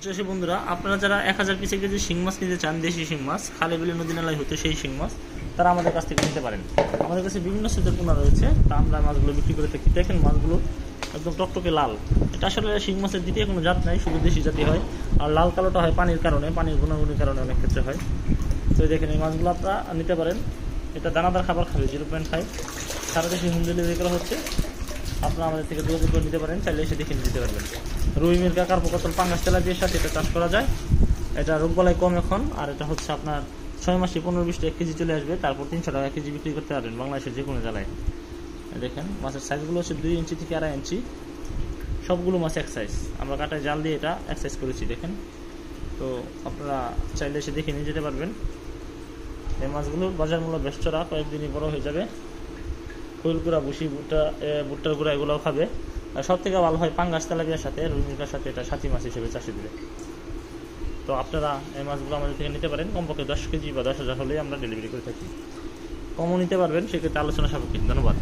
চাষী বন্ধুরা, আপনারা যারা 1000 পিস কেজি শিং মাছ নিতে চান, দেশি শিং মাছ খালে বিলে নদী নালায় হতে সেই শিং মাছ, তারা আমাদের কাছ থেকে নিতে পারেন। আমাদের কাছে বিভিন্ন সাইজের পোনা রয়েছে, তা আমরা মাছগুলো বিক্রি করে থাকি। দেখেন মাছগুলো একদম টকটকে লাল। এটা আসলে শিং মাছের দ্বিতীয় কোনো জাত নাই, শুধু দেশি জাতি হয়। আর লাল কালোটা হয় পানির কারণে, পানির গুণাগুণের কারণে অনেক ক্ষেত্রে হয়। তো দেখেন এই মাছগুলো আপনারা নিতে পারেন। এটা দানাদার খাবার খাবে, 0.5। সারা দেশে হোম ডেলিভারি করা হচ্ছে। আপনারা আমাদের থেকে যোগাযোগ করে নিতে পারেন, চাইলে এসে দেখে নিতে পারবেন। রুই, মিরগা, কার্পো, কাতল, পাঙ্গাস, তেলাপিয়ার সাথে এটা চাষ করা যায়। এটা রোগবালাই কম এখন। আর এটা হচ্ছে আপনার 6 মাসে 15-20 1 কেজি চলে আসবে, তারপর 300 টাকা কেজি বিক্রি করতে পারবেন বাংলাদেশের যে কোনো জেলায়। দেখেন মাছের সাইজগুলো হচ্ছে 2 ইঞ্চি থেকে 2.5 ইঞ্চি। সবগুলো মাছ এক সাইজ। আমরা কাটায় জাল দিয়ে এটা এক সাইজ করেছি, দেখেন। তো আপনারা চাইলে এসে দেখে নিয়ে যেতে পারবেন। এই মাছগুলোর বাজার মূল্য বেশ চড়া, কয়েকদিনই বড় হয়ে যাবে। খৈল গুঁড়া, ভুসি, ভুট্টার গুঁড়া এগুলোও খাবে। আর সব থেকে ভালো হয় পাঙ্গাস, তেলাপিয়ার সাথে, রুই, মিরগার সাথে এটা সাথী মাছ হিসেবে চাষে দিবে। তো আপনারা এই মাছগুলো আমাদের থেকে নিতে পারেন। কমপক্ষে 10 কেজি বা 10,000 হলেই আমরা ডেলিভারি করে থাকি। কমও নিতে পারবেন, সেক্ষেত্রে আলোচনা সাপেক্ষে। ধন্যবাদ।